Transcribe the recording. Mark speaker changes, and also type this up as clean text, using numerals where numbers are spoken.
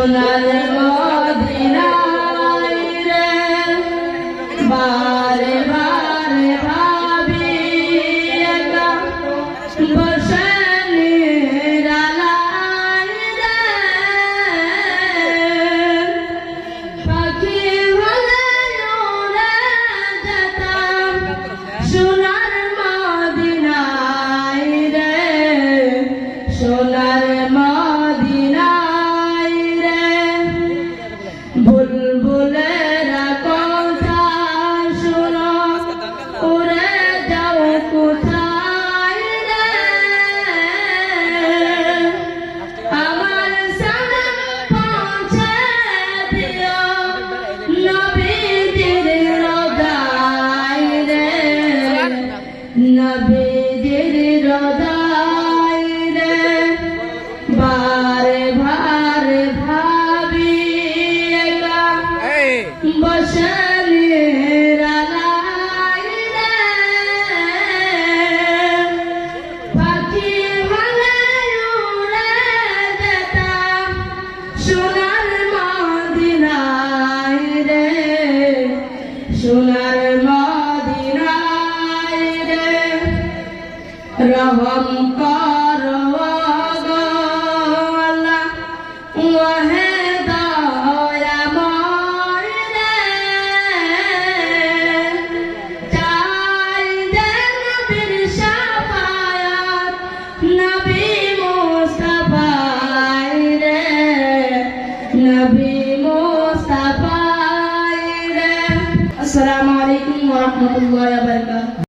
Speaker 1: সোনার মদিনায় রে বারে বারে ভাবি একা বসে নিরালায় রে পাখি হলে উড়ে যেতাম সোনার মদিনায় রে সোনার মদিনায় রে বুলবুলেরা কথা শোনো উড়ে যাও কোথায় রে আমার সালাম পৌঁছে দিও নবীজির রোদায় রে নবীজির রোদায় রে বারে বারে ভাবি একা বসে নিরালায় রে পাখি হলে উড়ে যেতাম সোনার মদিনায় রে সোনার মদিনায় রে রহম কর আল্লাহ ওহে দয়াময় রে চাই যে নবীর শাফায়াত নবী মুস্তাফায় রে নবী মুস্তাফায় রে। আসসালামু আলাইকুম ওয়া রাহমাতুল্লাহি ওয়া বারাকাতুহু।